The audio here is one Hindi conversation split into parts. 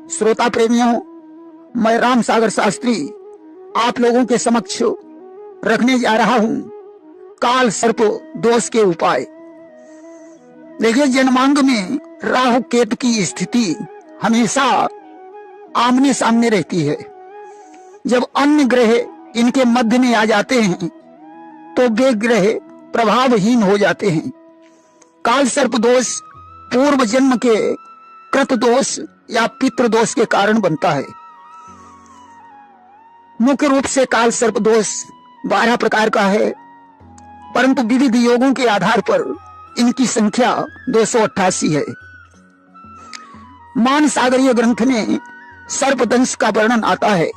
श्रोता प्रेमियों, मैं राम सागर शास्त्री आप लोगों के समक्ष रखने जा रहा हूं काल सर्प दोष के उपाय। देखिए, जन्मांग में राहु केतु की स्थिति हमेशा आमने सामने रहती है। जब अन्य ग्रह इनके मध्य में आ जाते हैं तो वे ग्रह प्रभावहीन हो जाते हैं। काल सर्प दोष पूर्व जन्म के कृत दोष या पितृ दोष के कारण बनता है। मुख्य रूप से काल सर्प दोष 12 प्रकार का है, परंतु विविध योगों के आधार पर इनकी संख्या 288 है। मान सागरीय ग्रंथ में सर्पदंश का वर्णन आता है।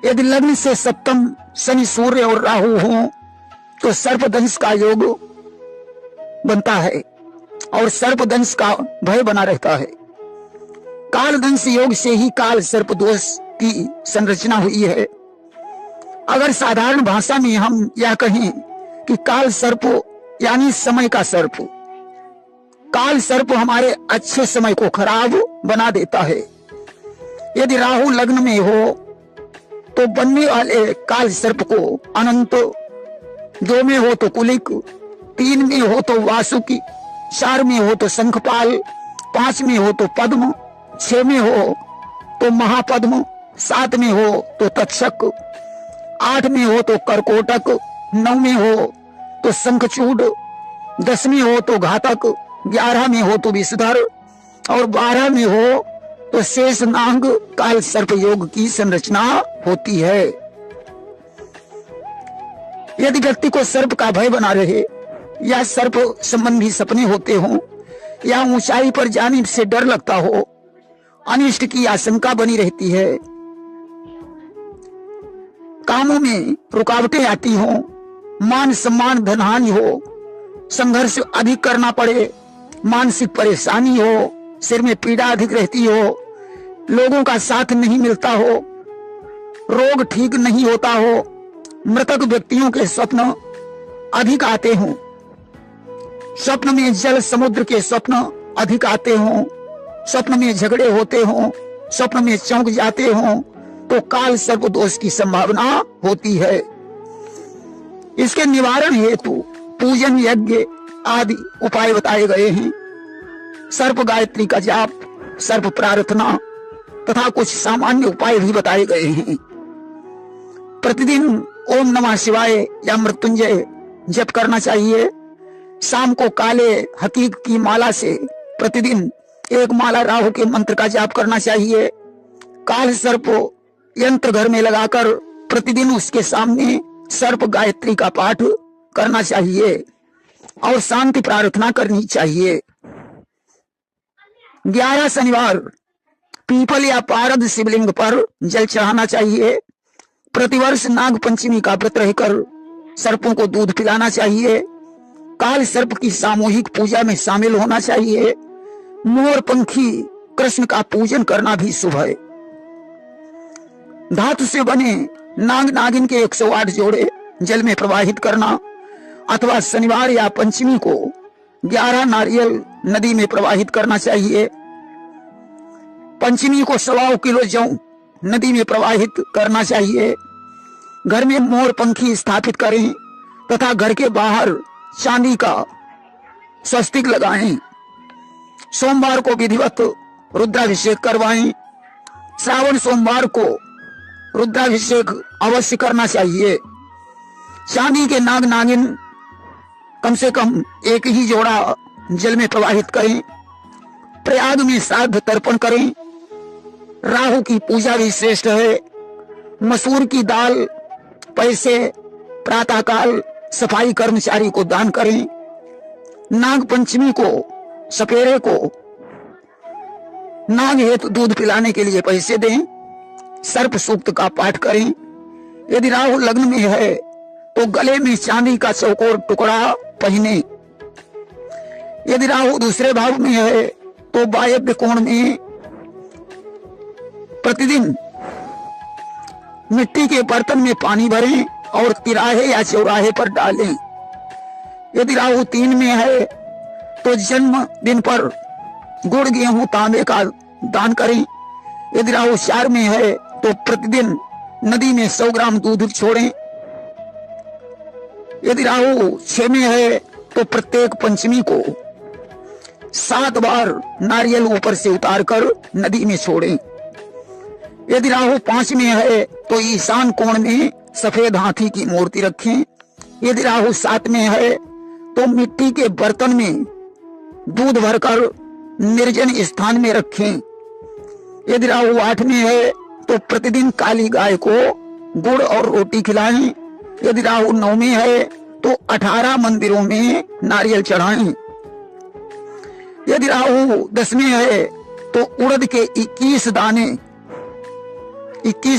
यदि लग्न से सप्तम शनि सूर्य और राहु हो तो सर्पदंश का योग बनता है और सर्पदंश का भय बना रहता है। कालदंश योग से ही काल सर्प दोष की संरचना हुई है। अगर साधारण भाषा में हम यह कहें कि काल सर्प यानी समय का सर्प, काल सर्प हमारे अच्छे समय को खराब बना देता है। यदि राहु लग्न में हो तो बनने वाले काल सर्प को अनंत, 2 में हो तो कुलिक, 3 में हो तो वासुकी, 4 में हो तो शंखपाल, 5 में हो तो पद्म, 6 में हो तो महापद्म, 7 में हो तो तक्षक, 8 में हो तो करकोटक, 9 में हो तो शंखचूड, 10 में हो तो घातक, 11 में हो तो विषधर और 12 में हो तो शेष नांग काल सर्प योग की संरचना होती है। यदि व्यक्ति को सर्प का भय बना रहे या सर्प संबंधी सपने होते हों या ऊंचाई पर जाने से डर लगता हो, अनिष्ट की आशंका बनी रहती है, कामों में रुकावटें आती हों, मान सम्मान धनहानि हो, संघर्ष अधिक करना पड़े, मानसिक परेशानी हो, सिर में पीड़ा अधिक रहती हो, लोगों का साथ नहीं मिलता हो, रोग ठीक नहीं होता हो, मृतक व्यक्तियों के स्वप्न अधिक आते हों, स्वप्न में जल समुद्र के स्वप्न अधिक आते हों, स्वप्न में झगड़े होते हों, स्वप्न में चौंक जाते हों, तो काल सर्प दोष की संभावना होती है। इसके निवारण हेतु पूजन यज्ञ आदि उपाय बताए गए हैं। सर्प गायत्री का जाप, सर्प प्रार्थना तथा कुछ सामान्य उपाय भी बताए गए हैं। प्रतिदिन ओम नमः शिवाय या मृत्युंजय जप करना चाहिए। शाम को काले हकीक की माला से प्रतिदिन 1 माला राहु के मंत्र का जाप करना चाहिए। काल सर्प यंत्र घर में लगाकर प्रतिदिन उसके सामने सर्प गायत्री का पाठ करना चाहिए और शांति प्रार्थना करनी चाहिए। 11 शनिवार पीपल या पारद शिवलिंग पर जल चढ़ाना चाहिए। प्रतिवर्ष नाग पंचमी का व्रत रहकर सर्पों को दूध पिलाना चाहिए। काल सर्प की सामूहिक पूजा में शामिल होना चाहिए। मोर पंखी कृष्ण का पूजन करना भी शुभ है। धातु से बने नाग नागिन के 108 जोड़े जल में प्रवाहित करना अथवा शनिवार या पंचमी को 11 नारियल नदी में प्रवाहित करना चाहिए। पंचमी को 1.25 किलो जौ नदी में प्रवाहित करना चाहिए। घर में मोर पंखी स्थापित करें तथा घर के बाहर चांदी का स्वस्तिक लगाएं। सोमवार को विधिवत रुद्राभिषेक करवाएं। श्रावण सोमवार को रुद्राभिषेक अवश्य करना चाहिए। चांदी के नाग नागिन कम से कम 1 ही जोड़ा जल में प्रवाहित करें। प्रयाग में श्राद्ध तर्पण करें। राहु की पूजा भी श्रेष्ठ है। मसूर की दाल, पैसे प्रातःकाल सफाई कर्मचारी को दान करें। नाग पंचमी को सपेरे को नाग हेतु दूध पिलाने के लिए पैसे दें। सर्प सूक्त का पाठ करें। यदि राहु लग्न में है तो गले में चांदी का चौकोर टुकड़ा पहने। यदि राहु दूसरे भाव में है तो वायव्य कोण में प्रतिदिन मिट्टी के बर्तन में पानी भरें और तिराहे या चौराहे पर डालें। यदि राहु 3 में है तो जन्म दिन पर गुड़ गेहूं तांबे का दान करें। यदि राहु 4 में है तो प्रतिदिन नदी में 100 ग्राम दूध छोड़ें। यदि राहु 6 में है तो प्रत्येक पंचमी को 7 बार नारियल ऊपर से उतारकर नदी में छोड़ें। यदि राहु 5 में है तो ईशान कोण में सफेद हाथी की मूर्ति रखें। यदि राहु 7 में है तो मिट्टी के बर्तन में दूध भरकर निर्जन स्थान में रखें। यदि राहु 8 में है तो प्रतिदिन काली गाय को गुड़ और रोटी खिलाएं। यदि राहु 9 में है तो 18 मंदिरों में नारियल चढ़ाएं। यदि राहु 10 में है तो उड़द के 21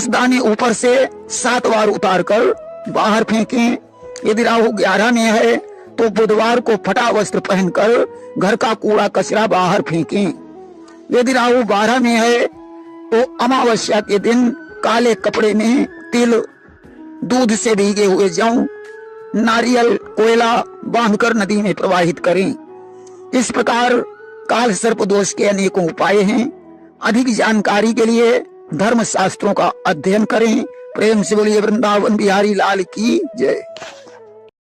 दाने ऊपर से 7 बार उतारकर बाहर फेंकें। यदि राहु 11 में है तो बुधवार को फटा वस्त्र पहनकर घर का कूड़ा कचरा बाहर फेंकें। यदि राहु 12 में है तो अमावस्या के दिन काले कपड़े में तिल, दूध से भीगे हुए जौ, नारियल, कोयला बांधकर नदी में प्रवाहित करें। इस प्रकार काल सर्प दोष के अनेकों उपाय हैं। अधिक जानकारी के लिए धर्म शास्त्रों का अध्ययन करें। प्रेम से बोलिए वृंदावन बिहारी लाल की जय।